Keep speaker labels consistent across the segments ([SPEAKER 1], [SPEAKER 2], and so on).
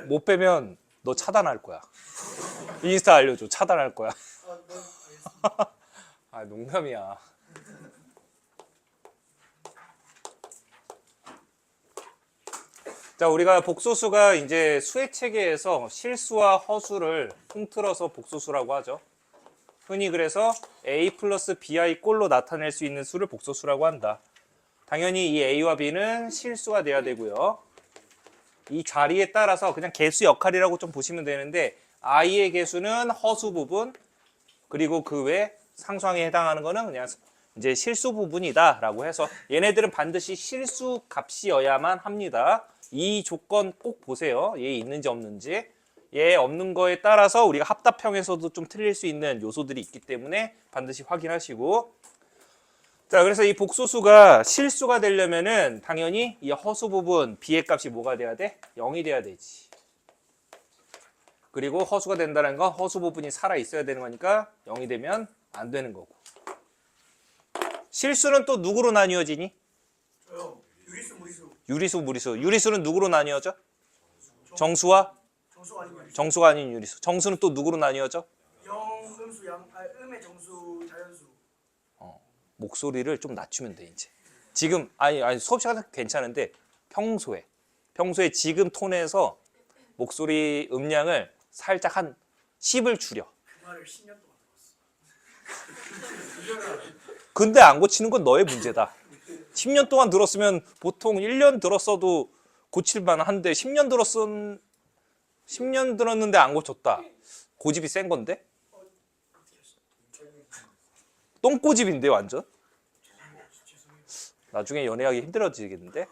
[SPEAKER 1] 못 빼면 너 차단할 거야. 인스타 알려줘. 차단할 거야. 아, 농담이야. 자, 우리가 복소수가 이제 수의 체계에서 실수와 허수를 통틀어서 복소수라고 하죠. 흔히 그래서 A 플러스 BI 꼴로 나타낼 수 있는 수를 복소수라고 한다. 당연히 이 A와 B는 실수가 돼야 되고요. 이 자리에 따라서 그냥 개수 역할이라고 좀 보시면 되는데 I의 개수는 허수 부분, 그리고 그 외 상수항에 해당하는 거는 그냥 이제 실수 부분이다라고 해서 얘네들은 반드시 실수 값이어야만 합니다. 이 조건 꼭 보세요. 얘 있는지 없는지. 얘 없는 거에 따라서 우리가 합답형에서도 좀 틀릴 수 있는 요소들이 있기 때문에 반드시 확인하시고. 자, 그래서 이 복소수가 실수가 되려면은 당연히 이 허수 부분 B의 값이 뭐가 돼야 돼? 0이 돼야 되지. 그리고 허수가 된다는 건 허수 부분이 살아 있어야 되는 거니까 0이 되면 안 되는 거고. 실수는 또 누구로 나뉘어지니?
[SPEAKER 2] 저요. 유리수 무리수.
[SPEAKER 1] 유리수, 무리수. 유리수는 누구로 나뉘어져? 정수와?
[SPEAKER 2] 정수 아닌 유리수.
[SPEAKER 1] 정수가 아닌 유리수. 정수는 또 누구로 나뉘어져?
[SPEAKER 2] 영, 음수, 양, 음의 정수, 자연수.
[SPEAKER 1] 목소리를 좀 낮추면 돼, 이제. 지금, 아니, 수업 시간은 괜찮은데, 평소에 지금 톤에서 목소리 음량을 살짝 한 10을 줄여.
[SPEAKER 2] 그 말을 10년 동안 들었어.
[SPEAKER 1] 근데 안 고치는 건 너의 문제다. 10년 동안 들었으면 보통 1년 들었어도 고칠만 한데 10년 들었는데 안 고쳤다. 고집이 센 건데? 똥꼬집인데 완전? 나중에 연애하기 힘들어지겠는데?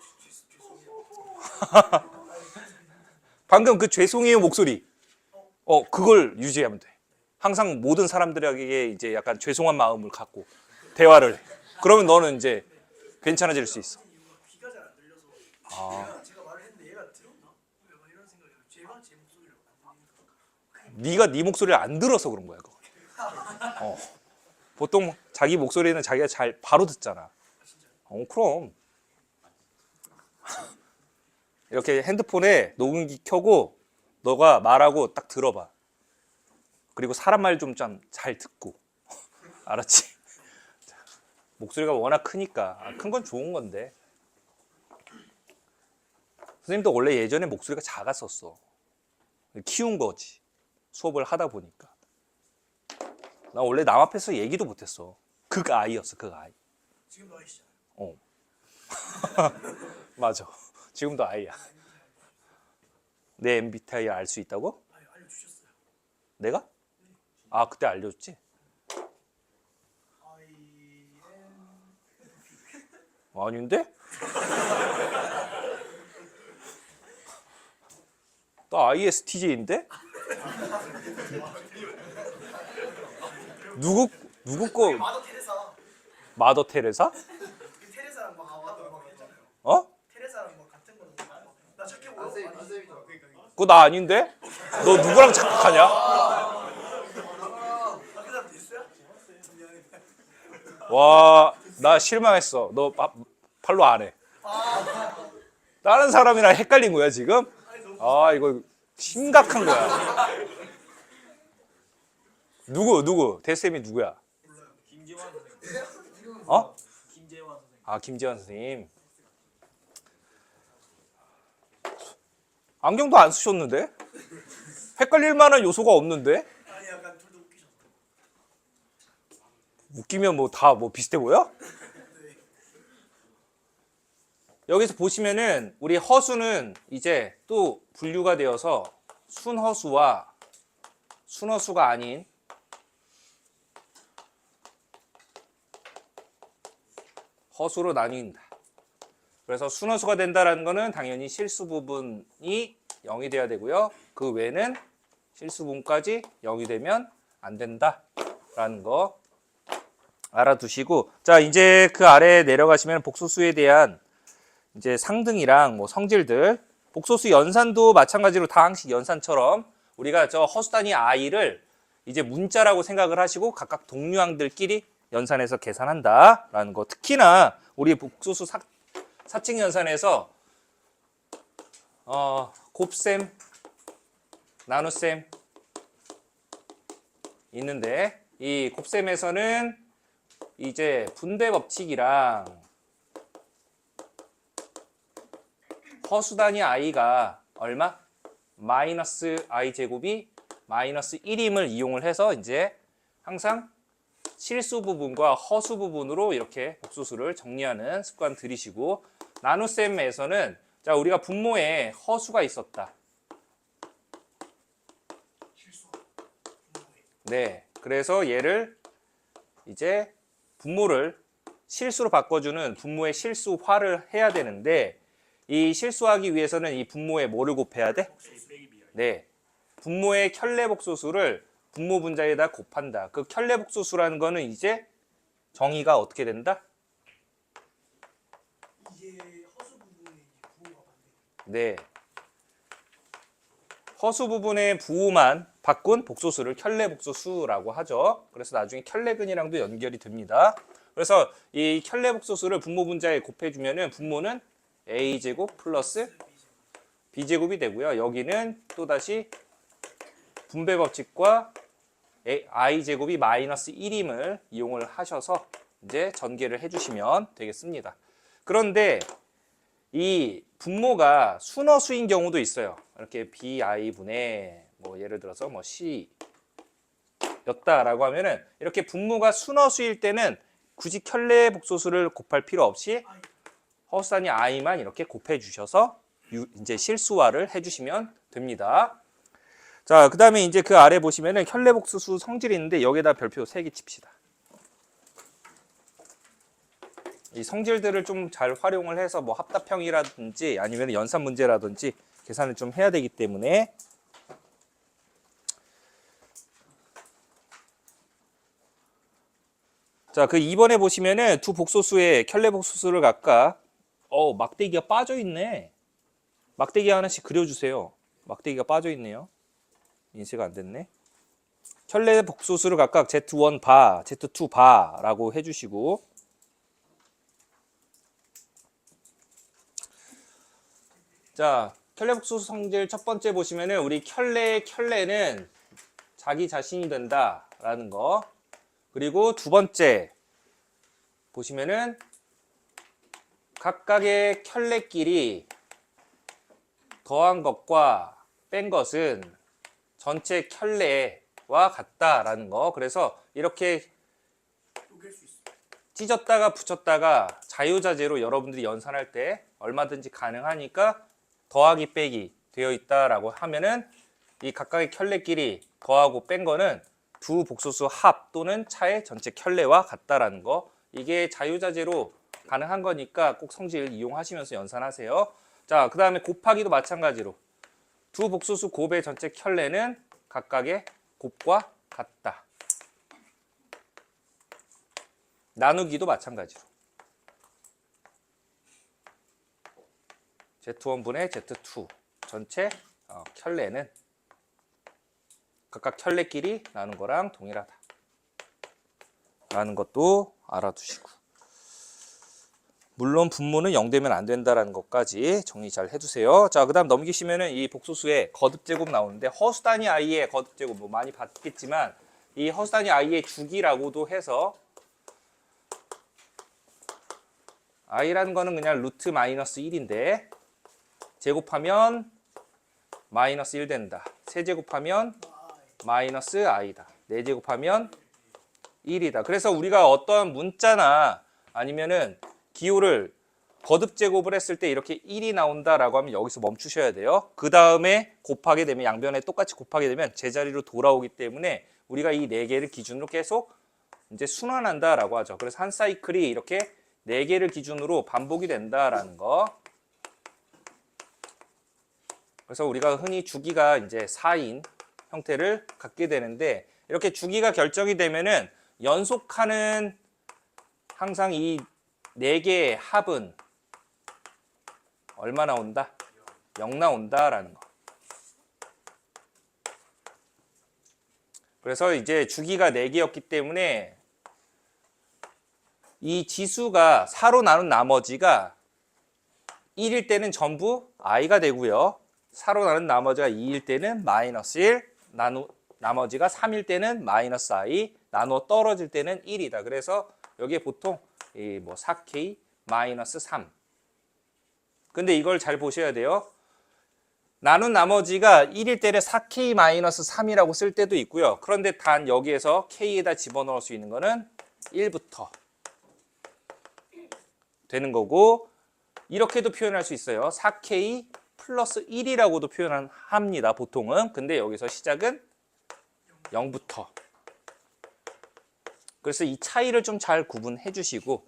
[SPEAKER 1] 방금 그 죄송해요 목소리. 그걸 유지하면 돼. 항상 모든 사람들에게 이제 약간 죄송한 마음을 갖고 대화를 해. 그러면 너는 이제 괜찮아질 수 있어.
[SPEAKER 2] 귀가 잘 안 들려서. 제가 말을 했는데 얘가 들었나? 약간 이런 생각이 제가 제 목소리를 안 들리니까.
[SPEAKER 1] 네가 네 목소리를 안 들어서 그런 거야, 그거. 보통 자기 목소리는 자기가 잘 바로 듣잖아. 그럼. 이렇게 핸드폰에 녹음기 켜고 너가 말하고 딱 들어봐. 그리고 사람 말 좀 잘 듣고. 알았지? 목소리가 워낙 크니까. 큰 건 좋은 건데. 선생님도 원래 예전에 목소리가 작았었어. 키운 거지. 수업을 하다 보니까. 나 원래 남 앞에서 얘기도 못했어. 극아이였어, 극아이.
[SPEAKER 2] 지금도 아이시잖아요.
[SPEAKER 1] 맞아. 지금도 아이야. 내 MBTI 알 수 있다고?
[SPEAKER 2] 아니, 알려주셨어요.
[SPEAKER 1] 내가? 그때 알려줬지? 아닌데? 나 ISTJ인데? 누구 거?
[SPEAKER 2] 마더 테레사.
[SPEAKER 1] 마더 테레사?
[SPEAKER 2] 그 테레사랑 막 했잖아요. 테레사랑 막 같은 거는 나 착해 보여. 안쌤이죠.
[SPEAKER 1] 그거 나 아닌데? 너 누구랑 착각하냐?
[SPEAKER 2] 그 사람 됐어요? 미안해.
[SPEAKER 1] 와, 나 실망했어. 너 팔로 안 해. 다른 사람이랑 헷갈린 거야 지금? 이거 심각한 거야. 누구? 대쌤이 누구야?
[SPEAKER 2] 김재환 선생님. 김재환 선생님.
[SPEAKER 1] 김재환 선생님. 안경도 안 쓰셨는데? 헷갈릴 만한 요소가 없는데?
[SPEAKER 2] 아니 약간 둘도 웃기셨어.
[SPEAKER 1] 웃기면 다 비슷해 보여? 여기서 보시면은 우리 허수는 이제 또 분류가 되어서 순허수와 순허수가 아닌 허수로 나뉜다. 그래서 순허수가 된다라는 거는 당연히 실수 부분이 0이 돼야 되고요. 그 외에는 실수 부분까지 0이 되면 안 된다라는 거 알아두시고, 자, 이제 그 아래에 내려가시면 복소수에 대한 이제 상등이랑 성질들, 복소수 연산도 마찬가지로 다항식 연산처럼 우리가 저 허수 단위 i를 이제 문자라고 생각을 하시고 각각 동류항들끼리 연산해서 계산한다라는 거. 특히나 우리 복소수 사칙 연산에서 곱셈, 나눗셈 있는데 이 곱셈에서는 이제 분배 법칙이랑 허수 단위 i가 얼마? 마이너스 i 제곱이 마이너스 1임을 이용을 해서 이제 항상 실수 부분과 허수 부분으로 이렇게 복소수를 정리하는 습관 들이시고, 나눗셈에서는 자 우리가 분모에 허수가 있었다.
[SPEAKER 2] 실수.
[SPEAKER 1] 네, 그래서 얘를 이제 분모를 실수로 바꿔주는 분모의 실수화를 해야 되는데, 이 실수하기 위해서는 이 분모에 뭐를 곱해야 돼? 네, 분모의 켤레복소수를 분모 분자에다 곱한다. 그 켤레복소수라는 거는 이제 정의가 어떻게 된다?
[SPEAKER 2] 이제 허수 부분에 이제 부호가 반대.
[SPEAKER 1] 네, 허수 부분의 부호만 바꾼 복소수를 켤레복소수라고 하죠. 그래서 나중에 켤레근이랑도 연결이 됩니다. 그래서 이 켤레복소수를 분모 분자에 곱해주면은 분모는 a제곱 플러스 b제곱이 되고요. 여기는 또다시 분배 법칙과 i제곱이 마이너스 1임을 이용을 하셔서 이제 전개를 해주시면 되겠습니다. 그런데 이 분모가 순허수인 경우도 있어요. 이렇게 bi분의 뭐 예를 들어서 뭐 c였다라고 하면은 이렇게 분모가 순허수일 때는 굳이 켤레 복소수를 곱할 필요 없이 허수 단위 i만 이렇게 곱해 주셔서 이제 실수화를 해 주시면 됩니다. 자, 그다음에 이제 그 아래 보시면은 켤레 복소수 성질이 있는데 여기에다 별표 3개 칩시다. 이 성질들을 좀 잘 활용을 해서 뭐 합답형이라든지 아니면 연산 문제라든지 계산을 좀 해야 되기 때문에, 자, 그 2번에 보시면은 두 복소수의 켤레 복소수를 각각 막대기가 빠져 있네. 막대기 하나씩 그려주세요. 막대기가 빠져 있네요. 인쇄가 안 됐네. 켤레 복소수를 각각 Z1 바, Z2 바라고 해주시고, 자, 켤레 복소수 성질 첫 번째 보시면은 우리 켤레는 자기 자신이 된다라는 거. 그리고 두 번째 보시면은 각각의 켤레끼리 더한 것과 뺀 것은 전체 켤레와 같다라는 거. 그래서 이렇게
[SPEAKER 2] 녹일 수 있어.
[SPEAKER 1] 찢었다가 붙였다가 자유자재로 여러분들이 연산할 때 얼마든지 가능하니까 더하기 빼기 되어 있다라고 하면은 이 각각의 켤레끼리 더하고 뺀 거는 두 복소수 합 또는 차의 전체 켤레와 같다라는 거. 이게 자유자재로 가능한 거니까 꼭 성질 이용하시면서 연산하세요. 자, 그 다음에 곱하기도 마찬가지로 두 복소수 곱의 전체 켤레는 각각의 곱과 같다. 나누기도 마찬가지로 Z1분의 Z2 전체 켤레는 각각 켤레끼리 나눈 거랑 동일하다 라는 것도 알아두시고, 물론 분모는 0되면 안 된다라는 것까지 정리 잘 해두세요. 자, 그 다음 넘기시면은 이 복소수의 거듭제곱 나오는데, 허수 단위 i의 거듭제곱 뭐 많이 봤겠지만 이 허수 단위 i의 주기라고도 해서 i라는 거는 그냥 루트 마이너스 1인데 제곱하면 마이너스 1 된다. 세제곱하면 마이너스 i다. 4제곱하면 1이다. 그래서 우리가 어떤 문자나 아니면은 기호를 거듭제곱을 했을 때 이렇게 1이 나온다라고 하면 여기서 멈추셔야 돼요. 그 다음에 곱하게 되면 양변에 똑같이 곱하게 되면 제자리로 돌아오기 때문에 우리가 이 4개를 기준으로 계속 이제 순환한다라고 하죠. 그래서 한 사이클이 이렇게 4개를 기준으로 반복이 된다라는 거. 그래서 우리가 흔히 주기가 이제 4인 형태를 갖게 되는데, 이렇게 주기가 결정이 되면은 연속하는 항상 이 4개의 합은 얼마 나온다? 0 나온다라는 거. 그래서 이제 주기가 4개였기 때문에 이 지수가 4로 나눈 나머지가 1일 때는 전부 i가 되고요. 4로 나눈 나머지가 2일 때는 마이너스 1, 나머지가 3일 때는 마이너스 i, 나누어 떨어질 때는 1이다. 그래서 여기에 보통 이 뭐 4k 마이너스 3. 근데 이걸 잘 보셔야 돼요. 나눈 나머지가 1일 때는 4k 마이너스 3이라고 쓸 때도 있고요. 그런데 단 여기에서 k에다 집어넣을 수 있는 거는 1부터 되는 거고, 이렇게도 표현할 수 있어요. 4k 플러스 1이라고도 표현합니다. 보통은. 근데 여기서 시작은 0부터. 그래서 이 차이를 좀 잘 구분해 주시고,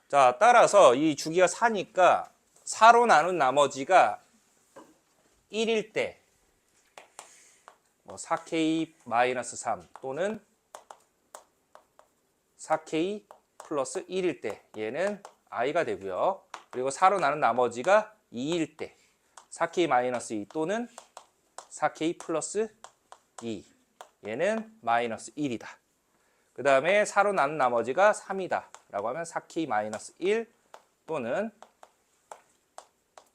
[SPEAKER 1] 자, 따라서 이 주기가 4니까 4로 나눈 나머지가 1일 때 뭐 4k 마이너스 3 또는 4k 플러스 1일 때 얘는 i가 되고요. 그리고 4로 나눈 나머지가 2일 때 4k 마이너스 2 또는 4k 플러스 2 얘는 마이너스 1이다. 그 다음에 4로 나눈 나머지가 3이다 라고 하면 4k 마이너스 1 또는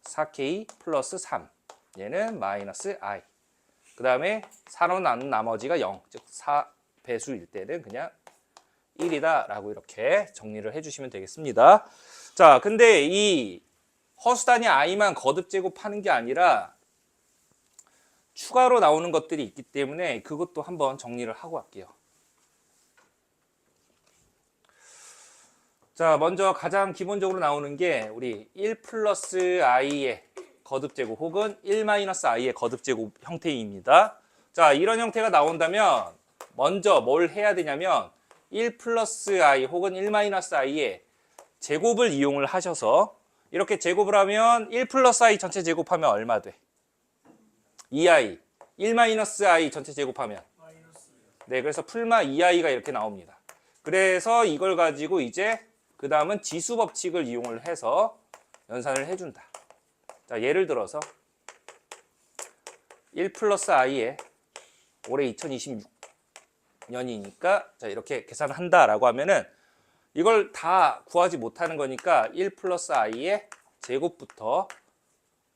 [SPEAKER 1] 4k 플러스 3 얘는 마이너스 i. 그 다음에 4로 나눈 나머지가 0, 즉 4배수일 때는 그냥 1이다 라고 이렇게 정리를 해주시면 되겠습니다. 자, 근데 이 허수단위 i만 거듭 제곱하는 게 아니라 추가로 나오는 것들이 있기 때문에 그것도 한번 정리를 하고 갈게요. 자, 먼저 가장 기본적으로 나오는 게 우리 1 플러스 i의 거듭제곱 혹은 1 마이너스 i의 거듭제곱 형태입니다. 자, 이런 형태가 나온다면 먼저 뭘 해야 되냐면 1 플러스 i 혹은 1 마이너스 i의 제곱을 이용을 하셔서 이렇게 제곱을 하면 1 플러스 i 전체 제곱하면 얼마 돼? 2i. 1 마이너스 i 전체 제곱하면 네, 그래서 풀마 2i가 이렇게 나옵니다. 그래서 이걸 가지고 이제 그 다음은 지수 법칙을 이용을 해서 연산을 해준다. 자, 예를 들어서 1 플러스 i에 올해 2026년이니까 자, 이렇게 계산을 한다라고 하면은 이걸 다 구하지 못하는 거니까 1 플러스 i의 제곱부터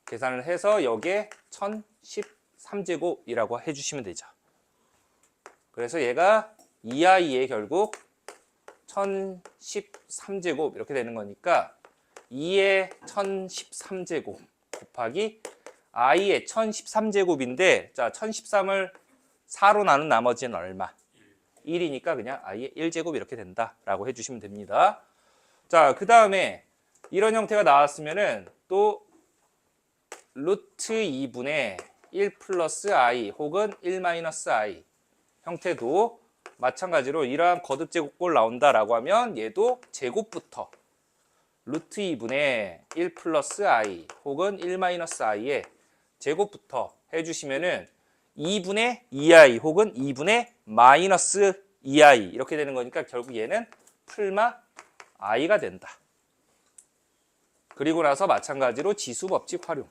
[SPEAKER 1] 계산을 해서 여기에 1013제곱이라고 해주시면 되죠. 그래서 얘가 2i에 결국 1013제곱 이렇게 되는 거니까 2의 1013제곱 곱하기 i의 1013제곱인데 자, 1013을 4로 나눈 나머지는 얼마? 1이니까 그냥 i의 1제곱 이렇게 된다라고 해주시면 됩니다. 자, 그 다음에 이런 형태가 나왔으면은 또 루트 2분의 1 플러스 i 혹은 1 마이너스 i 형태도 마찬가지로 이러한 거듭제곱꼴 나온다라고 하면 얘도 제곱부터 루트 2분의 1 플러스 i 혹은 1 마이너스 i의 제곱부터 해주시면은 2분의 2i 혹은 2분의 마이너스 2i 이렇게 되는 거니까 결국 얘는 풀마 i가 된다. 그리고 나서 마찬가지로 지수 법칙 활용.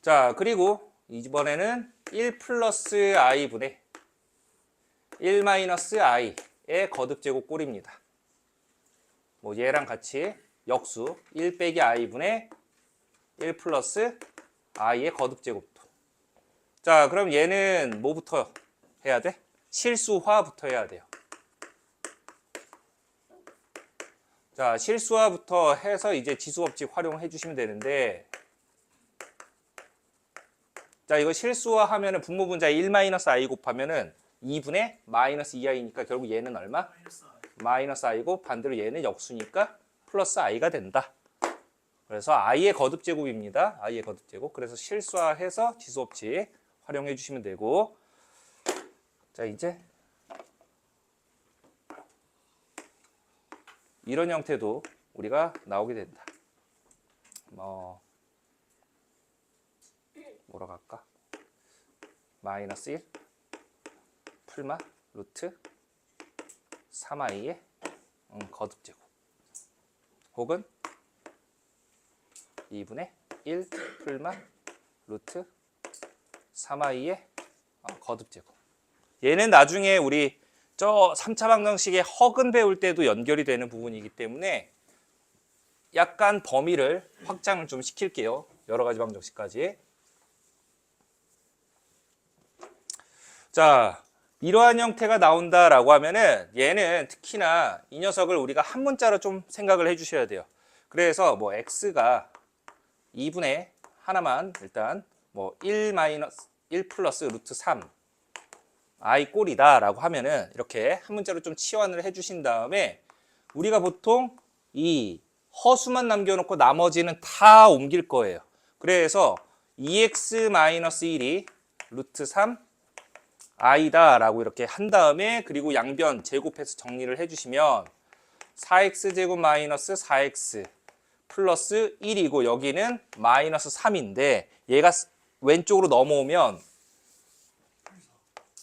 [SPEAKER 1] 자, 그리고 이번에는 1 플러스 i분의 1 마이너스 i의 거듭제곱꼴입니다. 뭐 얘랑 같이 역수 1 빼기 i분의 1 플러스 i의 거듭제곱도. 자, 그럼 얘는 뭐부터 해야 돼? 실수화부터 해야 돼요. 자, 실수화부터 해서 이제 지수법칙 활용해 주시면 되는데 자, 이거 실수화 하면은 분모분자 1 마이너스 i 곱하면은 2분의 마이너스 2i니까 결국 얘는 얼마? 마이너스 i고 반대로 얘는 역수니까 플러스 i가 된다. 그래서 i의 거듭제곱입니다. i의 거듭제곱. 그래서 실수화해서 지수법칙 활용해 주시면 되고 자, 이제 이런 형태도 우리가 나오게 된다. 뭐라고 할까? 마이너스 1 풀마 루트 3i의 거듭제곱 혹은 2분의 1 풀마 루트 3i의 거듭제곱. 얘는 나중에 우리 저 3차 방정식의 허근 배울 때도 연결이 되는 부분이기 때문에 약간 범위를 확장을 좀 시킬게요. 여러 가지 방정식까지. 자, 이러한 형태가 나온다라고 하면은 얘는 특히나 이 녀석을 우리가 한 문자로 좀 생각을 해주셔야 돼요. 그래서 뭐 x가 2분의 하나만 일단 뭐 1 플러스 루트 3 i 꼴이다라고 하면은 이렇게 한 문자로 좀 치환을 해주신 다음에 우리가 보통 이 허수만 남겨놓고 나머지는 다 옮길 거예요. 그래서 2x-1이 루트 3 i다 라고 이렇게 한 다음에 그리고 양변 제곱해서 정리를 해주시면 4x제곱 마이너스 4x 플러스 1이고 여기는 마이너스 3인데 얘가 왼쪽으로 넘어오면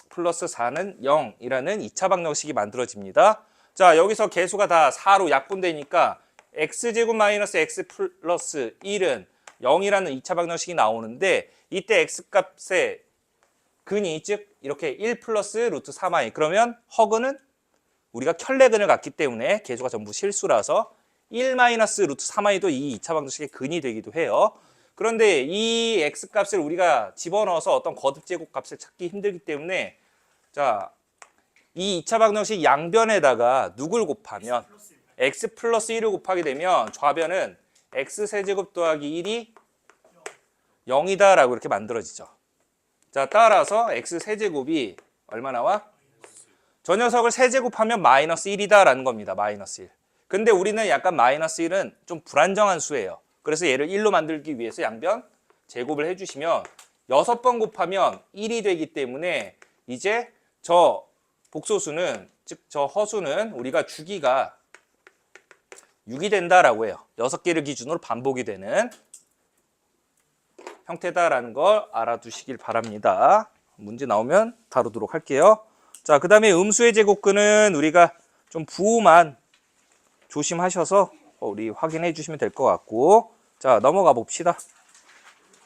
[SPEAKER 1] 플러스 4는 0이라는 2차 방정식이 만들어집니다. 자, 여기서 개수가 다 4로 약분되니까 x제곱 마이너스 x 플러스 1은 0이라는 2차 방정식이 나오는데 이때 x값의 근이 즉 이렇게 1 플러스 루트 3i 그러면 허근은 우리가 켤레근을 갖기 때문에 개수가 전부 실수라서 1 마이너스 루트 3i도 이 2차 방정식의 근이 되기도 해요. 그런데 이 x값을 우리가 집어넣어서 어떤 거듭제곱 값을 찾기 힘들기 때문에 자, 이 2차 방정식 양변에다가 누굴 곱하면 x 플러스 1을 곱하게 되면 좌변은 x 세제곱 더하기 1이 0이다 라고 이렇게 만들어지죠. 자, 따라서 x 세제곱이 얼마 나와? 저 녀석을 세제곱하면 마이너스 1이다 라는 겁니다. 마이너스 1. 근데 우리는 약간 마이너스 1은 좀 불안정한 수예요. 그래서 얘를 1로 만들기 위해서 양변 제곱을 해주시면 6번 곱하면 1이 되기 때문에 이제 저 복소수는 즉 저 허수는 우리가 주기가 6이 된다라고 해요. 6개를 기준으로 반복이 되는 형태다라는 걸 알아두시길 바랍니다. 문제 나오면 다루도록 할게요. 자, 그 다음에 음수의 제곱근은 우리가 좀 부호만 조심하셔서 우리 확인해 주시면 될 것 같고 자, 넘어가 봅시다.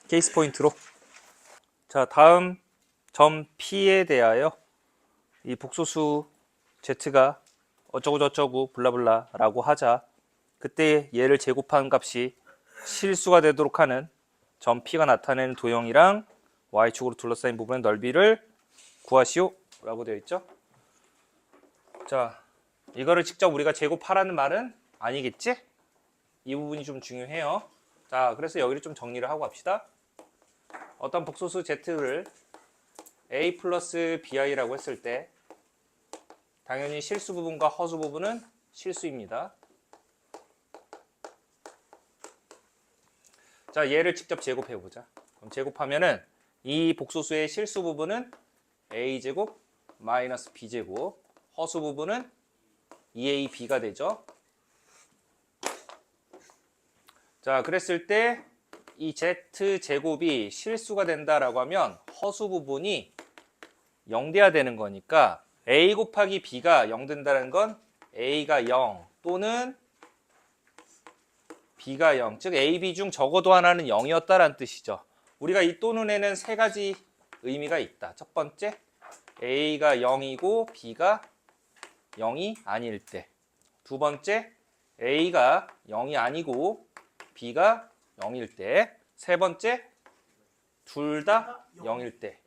[SPEAKER 1] 케이스 포인트로. 자, 다음 점 P에 대하여 이 복소수 Z가 어쩌고저쩌고 블라블라라고 하자 그때 얘를 제곱한 값이 실수가 되도록 하는 점 P가 나타내는 도형이랑 Y축으로 둘러싸인 부분의 넓이를 구하시오 라고 되어 있죠. 자, 이거를 직접 우리가 제곱하라는 말은 아니겠지? 이 부분이 좀 중요해요. 자, 그래서 여기를 좀 정리를 하고 갑시다. 어떤 복소수 Z를 A 플러스 BI라고 했을 때 당연히 실수 부분과 허수 부분은 실수입니다. 자, 얘를 직접 제곱해 보자. 그럼 제곱하면은 이 복소수의 실수 부분은 a제곱 마이너스 b제곱, 허수 부분은 2ab가 되죠. 자, 그랬을 때 이 z제곱이 실수가 된다라고 하면 허수 부분이 0 돼야 되는 거니까 a 곱하기 b가 0 된다는 건 a가 0 또는 b가 0, 즉 a, b 중 적어도 하나는 0이었다라는 뜻이죠. 우리가 이 또는에는 세 가지 의미가 있다. 첫 번째, a가 0이고 b가 0이 아닐 때. 두 번째, a가 0이 아니고 b가 0일 때. 세 번째, 둘 다 0일 때.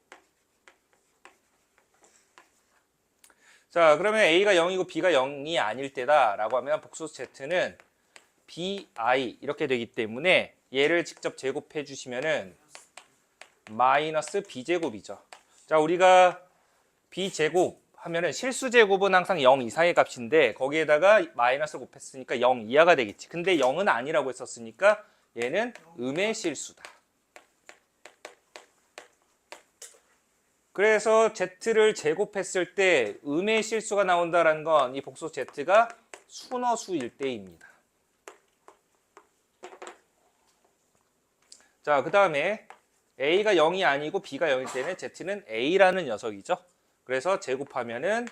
[SPEAKER 1] 자, 그러면 a가 0이고 b가 0이 아닐 때다라고 하면 복소수 z는 bi 이렇게 되기 때문에 얘를 직접 제곱해 주시면은 마이너스 b제곱이죠. 자, 우리가 b제곱 하면은 실수 제곱은 항상 0 이상의 값인데 거기에다가 마이너스를 곱했으니까 0 이하가 되겠지. 근데 0은 아니라고 했었으니까 얘는 음의 실수다. 그래서 z를 제곱했을 때 음의 실수가 나온다는 건 이 복소 z가 순허수일 때입니다. 자, 그 다음에 a가 0이 아니고 b가 0일 때는 z는 a라는 녀석이죠. 그래서 제곱하면은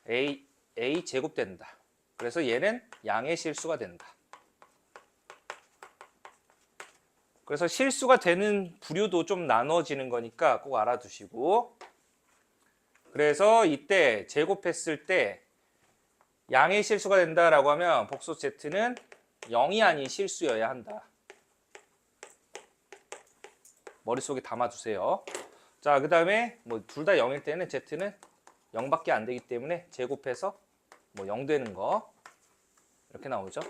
[SPEAKER 1] a 제곱된다. 그래서 얘는 양의 실수가 된다. 그래서 실수가 되는 부류도 좀 나눠지는 거니까 꼭 알아두시고 그래서 이때 제곱했을 때 양의 실수가 된다라고 하면 복소 z는 0이 아닌 실수여야 한다. 머릿속에 담아두세요. 자, 그 다음에 뭐 둘 다 0일 때는 z는 0밖에 안 되기 때문에 제곱해서 뭐 0 되는 거 이렇게 나오죠.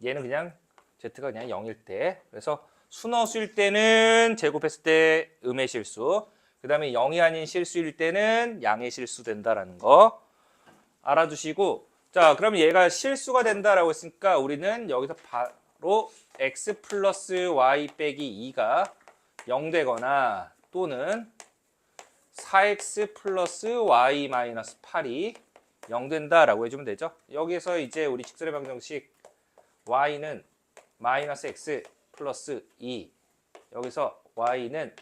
[SPEAKER 1] 얘는 그냥 z가 그냥 0일 때, 그래서 순허수일 때는 제곱했을 때 음의 실수, 그 다음에 0이 아닌 실수일 때는 양의 실수 된다라는 거 알아두시고, 자, 그러면 얘가 실수가 된다라고 했으니까 우리는 여기서 바로 x 플러스 y 빼기 2가 0 되거나 또는 4x 플러스 y 마이너스 8이 0 된다라고 해주면 되죠. 여기서 이제 우리 직설의 방정식 y는 마이너스 x 플러스 2, 여기서 y는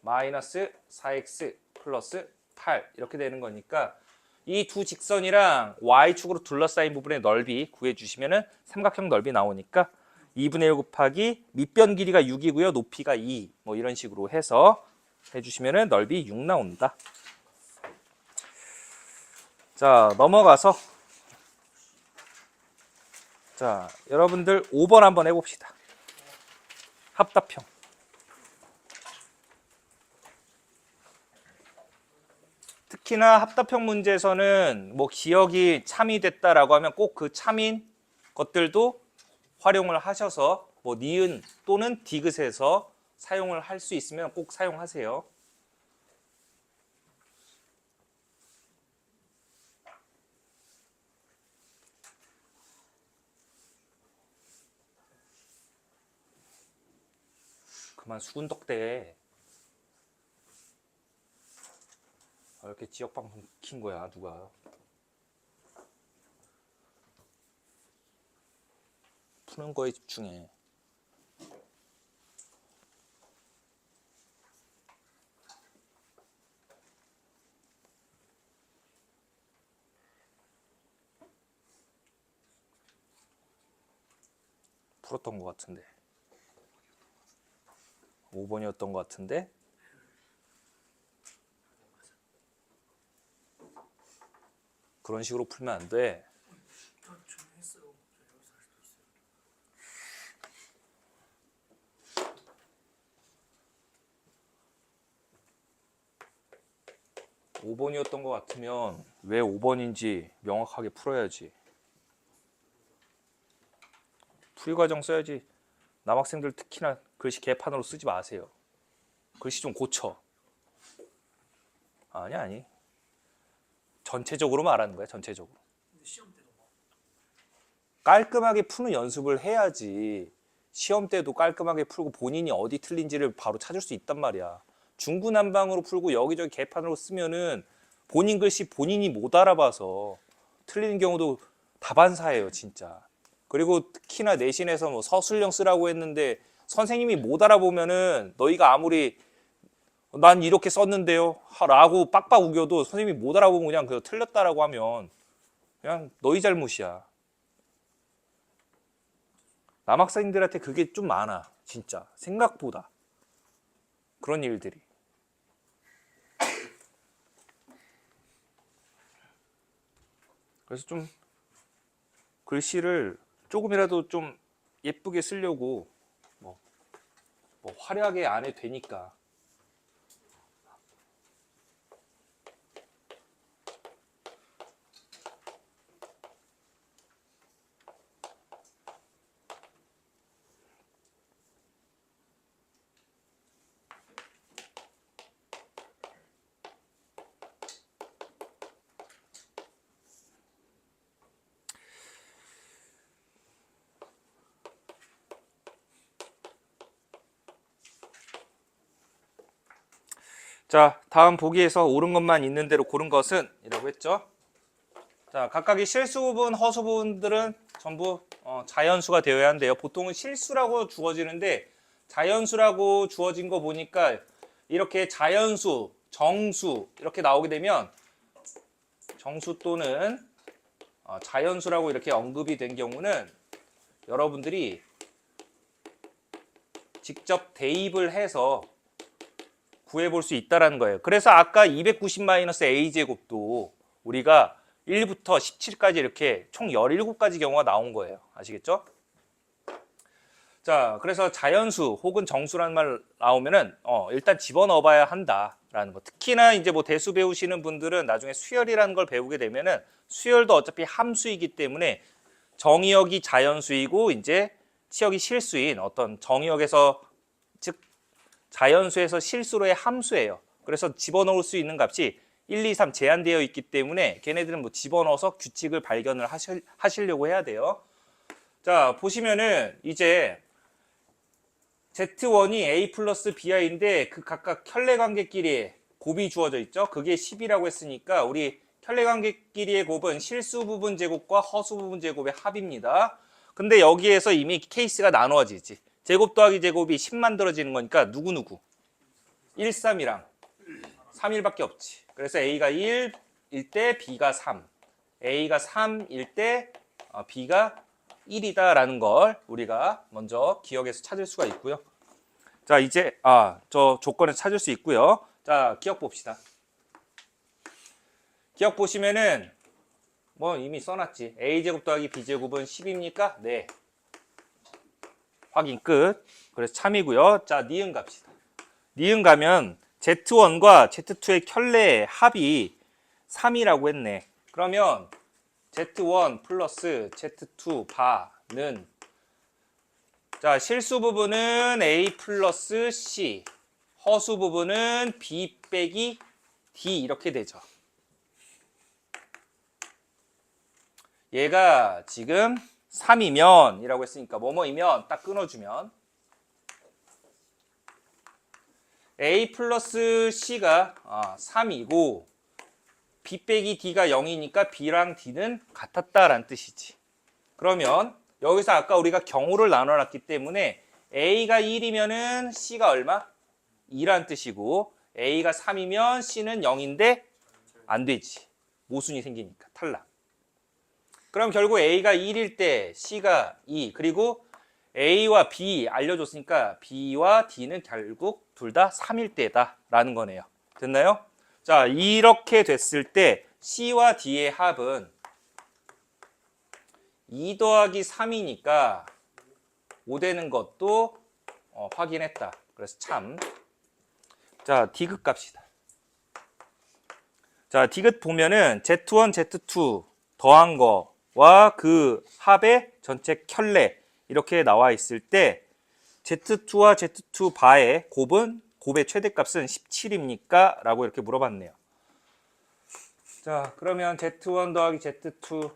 [SPEAKER 1] 마이너스 4x 플러스 8 이렇게 되는 거니까 이 두 직선이랑 y축으로 둘러싸인 부분의 넓이 구해주시면 삼각형 넓이 나오니까 2분의 1 곱하기 밑변 길이가 6이고요. 높이가 2, 뭐 이런 식으로 해서 해주시면 넓이 6 나온다. 자, 넘어가서 자, 여러분들 5번 한번 해봅시다. 합답형. 특히나 합답형 문제에서는 뭐 기억이 참이 됐다라고 하면 꼭 그 참인 것들도 활용을 하셔서 뭐 니은 또는 디귿에서 사용을 할 수 있으면 꼭 사용하세요. 그만 수군덕대. 이렇게 지역방송 킨 거야 누가. 푸는 거에 집중해. 풀었던 것 같은데. 5번이었던 것 같은데. 그런 식으로 풀면 안 돼.
[SPEAKER 2] 저 했어요. 저 여기서 할 수도 있어요.
[SPEAKER 1] 5번이었던 것 같으면 왜 5번인지 명확하게 풀어야지. 풀이 과정 써야지. 남학생들 특히나 글씨 개판으로 쓰지 마세요. 글씨 좀 고쳐. 아니. 전체적으로 말하는 거야, 전체적으로.
[SPEAKER 2] 근데 시험 때도 막
[SPEAKER 1] 깔끔하게 푸는 연습을 해야지. 시험 때도 깔끔하게 풀고 본인이 어디 틀린지를 바로 찾을 수 있단 말이야. 중구난방으로 풀고 여기저기 개판으로 쓰면은 본인 글씨 본인이 못 알아봐서 틀리는 경우도 다반사예요, 진짜. 그리고 특히나 내신에서 뭐 서술형 쓰라고 했는데 선생님이 못 알아보면은 너희가 아무리 난 이렇게 썼는데요 라고 빡빡 우겨도 선생님이 못 알아보면 그냥 그 틀렸다라고 하면 그냥 너희 잘못이야. 남학생들한테 그게 좀 많아, 진짜. 생각보다 그런 일들이. 그래서 좀 글씨를 조금이라도 좀 예쁘게 쓰려고 뭐 화려하게 안 해도 되니까. 자, 다음 보기에서 옳은 것만 있는 대로 고른 것은 이라고 했죠. 자, 각각의 실수부분, 허수부분들은 전부 자연수가 되어야 한대요. 보통은 실수라고 주어지는데 자연수라고 주어진 거 보니까 이렇게 자연수, 정수 이렇게 나오게 되면 정수 또는 자연수라고 이렇게 언급이 된 경우는 여러분들이 직접 대입을 해서 구해볼 수 있다는 거예요. 그래서 아까 290-a제곱도 우리가 1부터 17까지 이렇게 총 17가지 경우가 나온 거예요. 아시겠죠? 자, 그래서 자연수 혹은 정수라는 말 나오면은 일단 집어넣어 봐야 한다라는 거. 특히나 이제 뭐 대수 배우시는 분들은 나중에 수열이라는 걸 배우게 되면은 수열도 어차피 함수이기 때문에 정의역이 자연수이고 이제 치역이 실수인 어떤 정의역에서 즉 자연수에서 실수로의 함수예요. 그래서 집어넣을 수 있는 값이 1, 2, 3 제한되어 있기 때문에 걔네들은 뭐 집어넣어서 규칙을 발견을 하시려고 해야 돼요. 자, 보시면은 이제 Z1이 A 플러스 BI인데 그 각각 켤레관계끼리의 곱이 주어져 있죠. 그게 10이라고 했으니까 우리 켤레관계끼리의 곱은 실수 부분 제곱과 허수 부분 제곱의 합입니다. 근데 여기에서 이미 케이스가 나누어지지. 제곱 더하기 제곱이 10 만들어지는 거니까 누구누구 1, 3이랑 3, 1밖에 없지. 그래서 A가 1일 때 B가 3, A가 3일 때 B가 1이다라는 걸 우리가 먼저 기억에서 찾을 수가 있고요. 자, 이제 저 조건을 찾을 수 있고요. 자, 기억 봅시다. 기억 보시면은 뭐 이미 써놨지. A제곱 더하기 B제곱은 10입니까? 네. 확인 끝. 그래서 참이고요. 자, 니은 갑시다. 니은 가면 Z1과 Z2의 켤레의 합이 3이라고 했네. 그러면 Z1 플러스 Z2 바는 자, 실수 부분은 A 플러스 C, 허수 부분은 B 빼기 D 이렇게 되죠. 얘가 지금 3이면 이라고 했으니까 뭐뭐이면 딱 끊어주면 A 플러스 C가 3이고 B 빼기 D가 0이니까 B랑 D는 같았다라는 뜻이지. 그러면 여기서 아까 우리가 경우를 나눠놨기 때문에 A가 1이면은 C가 얼마? 2란 뜻이고 A가 3이면 C는 0인데 안 되지. 모순이 생기니까 탈락. 그럼 결국 A가 1일 때 C가 2 그리고 A와 B 알려줬으니까 B와 D는 결국 둘 다 3일 때다 라는 거네요. 됐나요? 자, 이렇게 됐을 때 C와 D의 합은 2 더하기 3이니까 5 되는 것도 확인했다. 그래서 참. 자, D급 갑시다. 자, D급 보면은 Z1, Z2 더한 거와 그 합의 전체 켤레 이렇게 나와 있을 때 Z2와 Z2 바의 곱의 최대값은 17입니까? 라고 이렇게 물어봤네요. 자, 그러면 Z1 더하기 Z2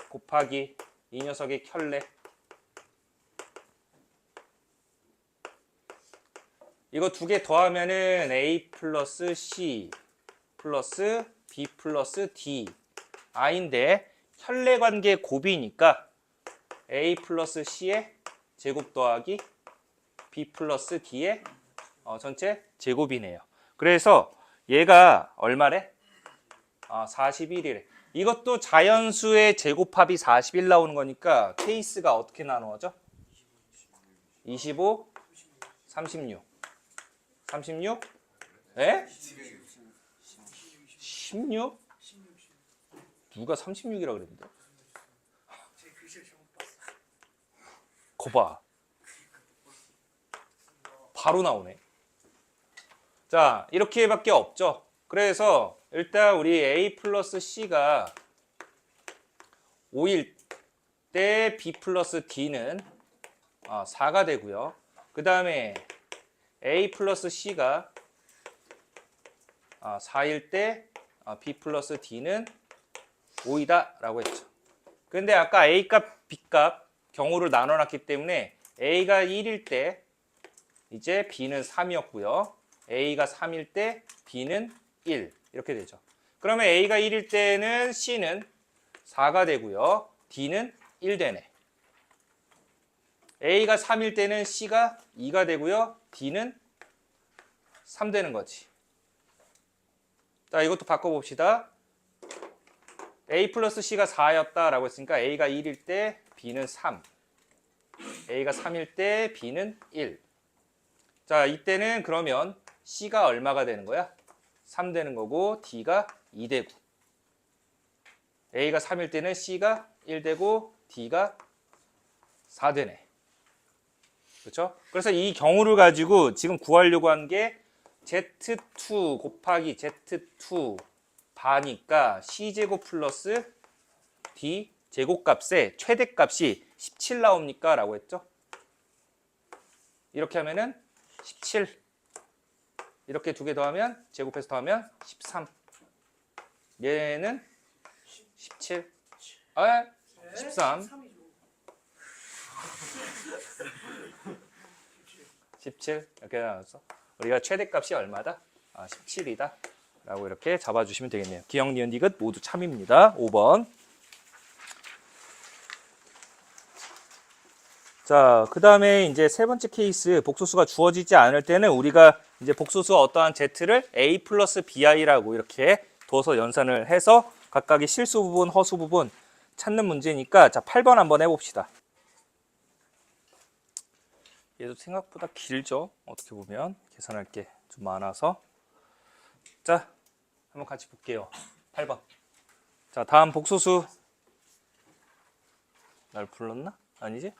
[SPEAKER 1] 곱하기 이 녀석의 켤레 이거 두 개 더하면은 A 플러스 C 플러스 B 플러스 D I인데 켤레 관계 곱이니까 A 플러스 C의 제곱 더하기 B 플러스 D의 전체 제곱이네요. 그래서 얘가 얼마래? 41이래. 이것도 자연수의 제곱합이 41 나오는 거니까 케이스가 어떻게 나누어져? 25, 36. 36? 에? 16? 누가 36이라고 그랬는데?
[SPEAKER 2] 제 글씨를 잘못 봤어.
[SPEAKER 1] 거봐. 바로 나오네. 자, 이렇게밖에 없죠. 그래서 일단 우리 A 플러스 C가 5일 때 B 플러스 D는 4가 되고요. 그 다음에 A 플러스 C가 4일 때 B 플러스 D는 5이다 라고 했죠. 근데 아까 A 값, B 값 경우를 나눠놨기 때문에 A가 1일 때 이제 B는 3이었고요. A가 3일 때 B는 1 이렇게 되죠. 그러면 A가 1일 때는 C는 4가 되고요. D는 1 되네. A가 3일 때는 C가 2가 되고요. D는 3 되는 거지. 자, 이것도 바꿔봅시다. A 플러스 C가 4였다라고 했으니까 A가 1일 때 B는 3. A가 3일 때 B는 1. 자, 이때는 그러면 C가 얼마가 되는 거야? 3 되는 거고 D가 2 되고. A가 3일 때는 C가 1 되고 D가 4 되네. 그렇죠? 그래서 이 경우를 가지고 지금 구하려고 한 게 Z2 곱하기 Z2 바니까 C제곱 플러스 D 제곱값의 최대값이 17 나옵니까? 라고 했죠. 이렇게 하면은 17. 이렇게 두 개 더하면 제곱해서 더하면 13. 얘는 17. 13. 17 이렇게 나와서 우리가 최대값이 얼마다? 17이다 라고 이렇게 잡아주시면 되겠네요. 기억, 니은, 디귿 모두 참입니다. 5번. 자, 그 다음에 이제 세 번째 케이스, 복소수가 주어지지 않을 때는 우리가 이제 복소수 어떠한 Z를 A 플러스 BI라고 이렇게 둬서 연산을 해서 각각의 실수 부분, 허수 부분 찾는 문제니까, 자, 8번 한번 해봅시다. 얘도 생각보다 길죠? 어떻게 보면 계산할 게 좀 많아서. 자, 한번 같이 볼게요. 8번. 자, 다음 복소수. 날 불렀나? 아니지?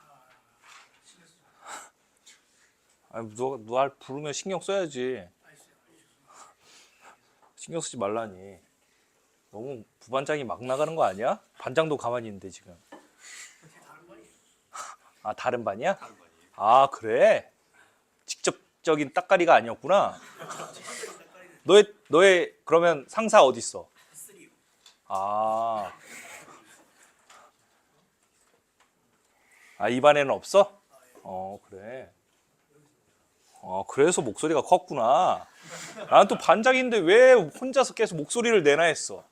[SPEAKER 1] 날 부르면 신경 써야지. 신경 쓰지 말라니. 너무 부반장이 막 나가는 거 아니야? 반장도 가만히 있는데 지금. 다른 반이야? 아, 그래? 직접적인 따까리가 아니었구나. 너의 그러면 상사 어디 있어? 이 반에는 없어? 그래. 그래서 목소리가 컸구나. 나는 또 반장인데 왜 혼자서 계속 목소리를 내나 했어.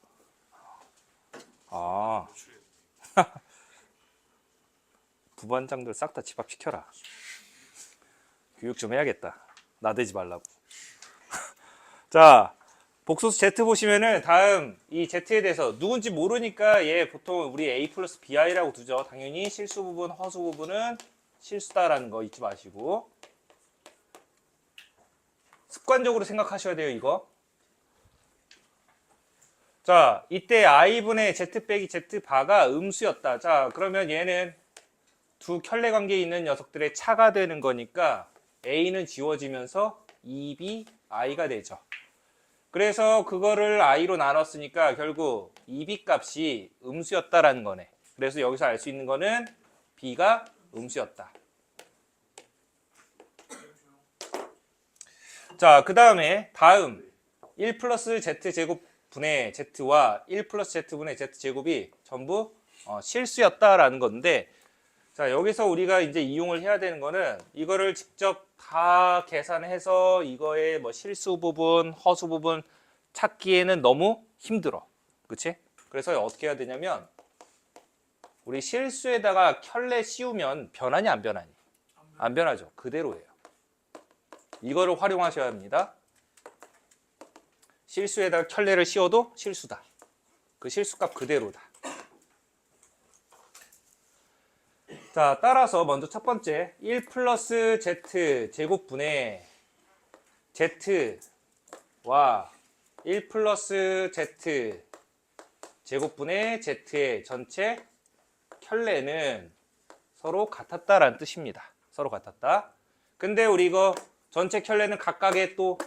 [SPEAKER 1] 부반장들 싹 다 집합시켜라. 교육 좀 해야겠다. 나대지 말라고. 자, 복소수 Z 보시면은 다음 이 Z에 대해서 누군지 모르니까 얘 보통 우리 A 플러스 BI라고 두죠. 당연히 실수 부분, 허수 부분은 실수다라는 거 잊지 마시고. 습관적으로 생각하셔야 돼요, 이거. 자, 이때 I분의 Z 빼기 Z 바가 음수였다. 자, 그러면 얘는 두 켤레 관계에 있는 녀석들의 차가 되는 거니까 A는 지워지면서 2B, I가 되죠. 그래서 그거를 I로 나눴으니까 결국 2B 값이 음수였다라는 거네. 그래서 여기서 알 수 있는 거는 B가 음수였다. 자, 그 다음에 다음 1 플러스 Z 제곱분의 Z와 1 플러스 Z분의 Z 제곱이 전부 실수였다라는 건데, 자, 여기서 우리가 이제 이용을 해야 되는 거는 이거를 직접 다 계산해서 이거의 뭐 실수 부분, 허수 부분 찾기에는 너무 힘들어. 그치? 그래서 어떻게 해야 되냐면 우리 실수에다가 켤레 씌우면 변하니 안 변하니? 안 변하죠. 그대로예요. 이거를 활용하셔야 합니다. 실수에다가 켤레를 씌워도 실수다. 그 실수값 그대로다. 자, 따라서 먼저 첫번째 1 플러스 Z 제곱분의 Z와 1 플러스 Z 제곱분의 Z의 전체 켤레는 서로 같았다라는 뜻입니다. 서로 같았다. 근데 우리 이거 전체 켤레는 각각의 또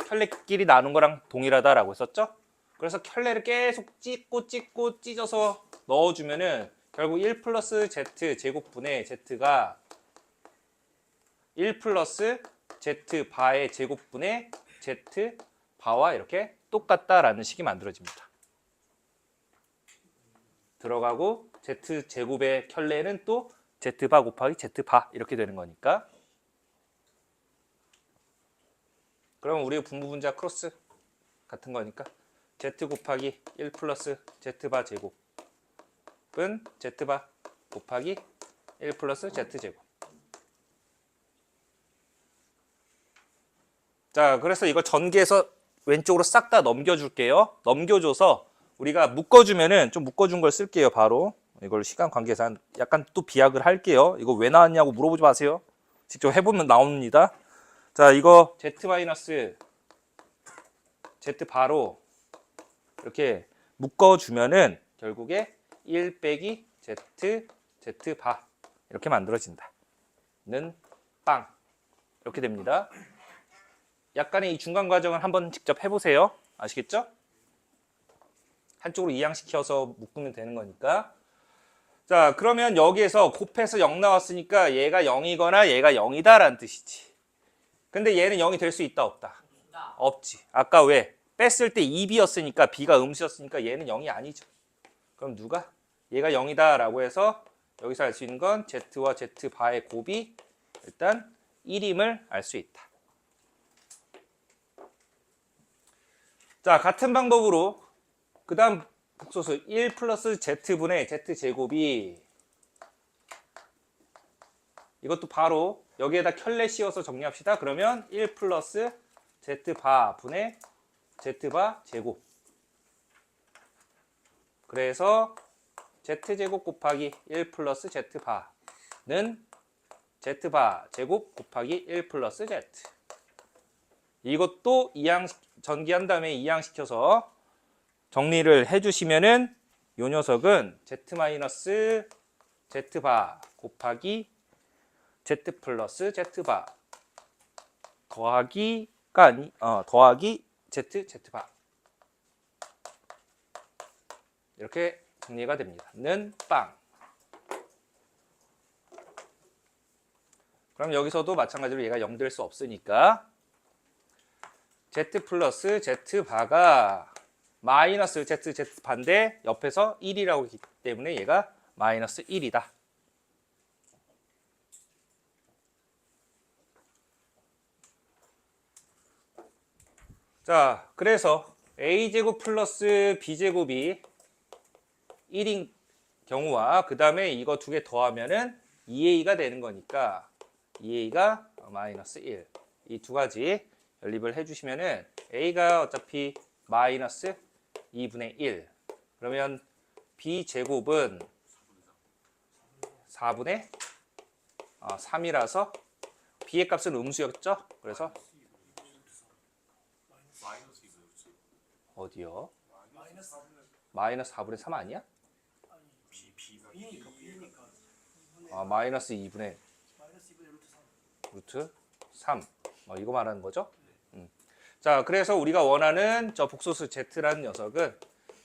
[SPEAKER 1] 켤레끼리 나눈 거랑 동일하다라고 했었죠? 그래서 켤레를 계속 찢고 찢어서 넣어주면은 결국 1 플러스 Z 제곱분의 Z가 1 플러스 Z 바의 제곱분의 Z 바와 이렇게 똑같다라는 식이 만들어집니다. 들어가고 Z 제곱의 켤레는 또 Z 바 곱하기 Z 바 이렇게 되는 거니까. 그럼 우리 분모 분자 크로스 같은 거니까 Z 곱하기 1 플러스 Z 바 제곱은 Z 바 곱하기 1 플러스 Z 제곱. 자, 그래서 이거 전개해서 왼쪽으로 싹 다 넘겨줄게요. 넘겨줘서 우리가 묶어주면은 좀 묶어준 걸 쓸게요. 바로 이걸 시간 관계상 약간 또 비약을 할게요. 이거 왜 나왔냐고 물어보지 마세요. 직접 해보면 나옵니다. 자, 이거 Z 마이너스 Z 바로 이렇게 묶어주면은 결국에 1 빼기 z, z바 이렇게 만들어진다. 는 빵. 이렇게 됩니다. 약간의 이 중간 과정을 한번 직접 해보세요. 아시겠죠? 한쪽으로 이항시켜서 묶으면 되는 거니까. 자, 그러면 여기에서 곱해서 0 나왔으니까 얘가 0이거나 얘가 0이다 라는 뜻이지. 근데 얘는 0이 될 수 있다 없다? 없지. 아까 왜? 뺐을 때 2b였으니까 b가 음수였으니까 얘는 0이 아니죠. 그럼 누가? 얘가 0이다 라고 해서 여기서 알 수 있는 건 z와 z바의 곱이 일단 1임을 알 수 있다. 자, 같은 방법으로 그 다음 복소수 1 플러스 z분의 z제곱이 이것도 바로 여기에다 켤레 씌워서 정리합시다. 그러면 1 플러스 z바 분의 z바 제곱. 그래서 z제곱 곱하기 1 플러스 z바는 z바 제곱 곱하기 1 플러스 z. 이것도 전기한 다음에 이항시켜서 정리를 해주시면은 요 녀석은 z 마이너스 z바 곱하기 z 플러스 z바 더하기 z z바 이렇게 정리가 됩니다. 는 빵. 그럼 여기서도 마찬가지로 얘가 0 될 수 없으니까 z 플러스 z바가 마이너스 z z바인데 옆에서 1이라고 했기 때문에 얘가 마이너스 1이다. 자, 그래서 a제곱 플러스 b제곱이 1인 경우와 그 다음에 이거 두 개 더하면은 2a가 되는 거니까 2a가 마이너스 1. 이 두 가지 연립을 해주시면은 a가 어차피 마이너스 2분의 1. 그러면 b제곱은 4분의 3이라서 b의 값은 음수였죠? 그래서 어디요? 마이너스 4분의 3 아니야? 마이너스 2분의 루트 3. 이거 말하는 거죠? 자, 그래서 우리가 원하는 저 복소수 z라는 녀석은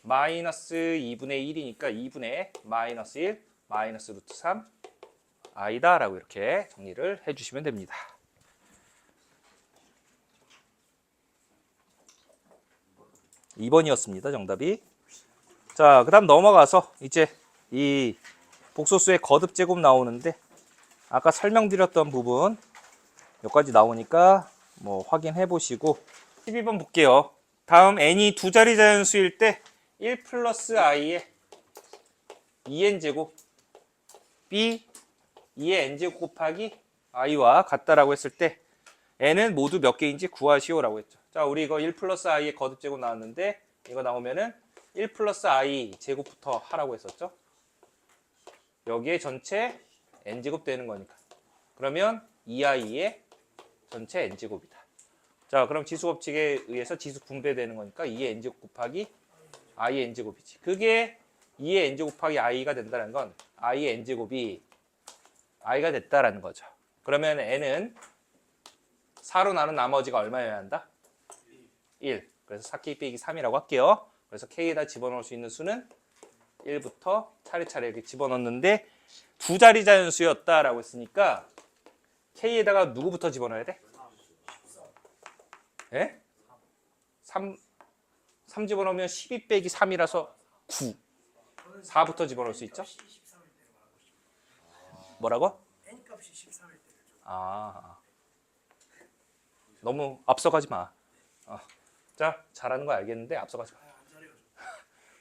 [SPEAKER 1] 마이너스 2분의 1이니까 2분의 마이너스 1 마이너스 루트 3 i다 라고 이렇게 정리를 해주시면 됩니다. (2번이었습니다) 정답이. 자, 그 다음 넘어가서 이제 이 복소수의 거듭 제곱 나오는데 아까 설명드렸던 부분 여기까지 나오니까 뭐 확인해 보시고 12번 볼게요. 다음 n이 두 자리 자연수일 때 1 플러스 i의 2n제곱 b 2의 n제곱 곱하기 i와 같다라고 했을 때 n은 모두 몇 개인지 구하시오라고 했죠. 자, 우리 이거 1 플러스 i의 거듭 제곱 나왔는데 이거 나오면은 1 플러스 i 제곱부터 하라고 했었죠. 여기에 전체 n제곱 되는 거니까. 그러면 2i의 전체 n제곱이다. 자, 그럼 지수법칙에 의해서 지수 분배되는 거니까 2의 n제곱 곱하기 i의 n제곱이지. 그게 2의 n제곱 곱하기 i가 된다는 건 i의 n제곱이 i가 됐다라는 거죠. 그러면 n은 4로 나눈 나머지가 얼마여야 한다? 1. 그래서 4k 빼기 3이라고 할게요. 그래서 k에다 집어넣을 수 있는 수는 1부터 차례차례 이렇게 집어넣는데 두 자리 자연수였다라고 했으니까 k에다가 누구부터 집어넣어야 돼? 예? 3 집어넣으면 12 빼기 3이라서 9. 4부터 집어넣을 수 있죠? 뭐라고?
[SPEAKER 2] n값이 13일 때.
[SPEAKER 1] 너무 앞서가지 마. 자, 잘하는 거 알겠는데 앞서가지 마.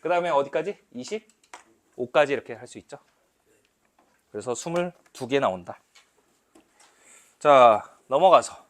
[SPEAKER 1] 그 다음에 어디까지? 25까지 이렇게 할 수 있죠. 그래서 22개 나온다. 자, 넘어가서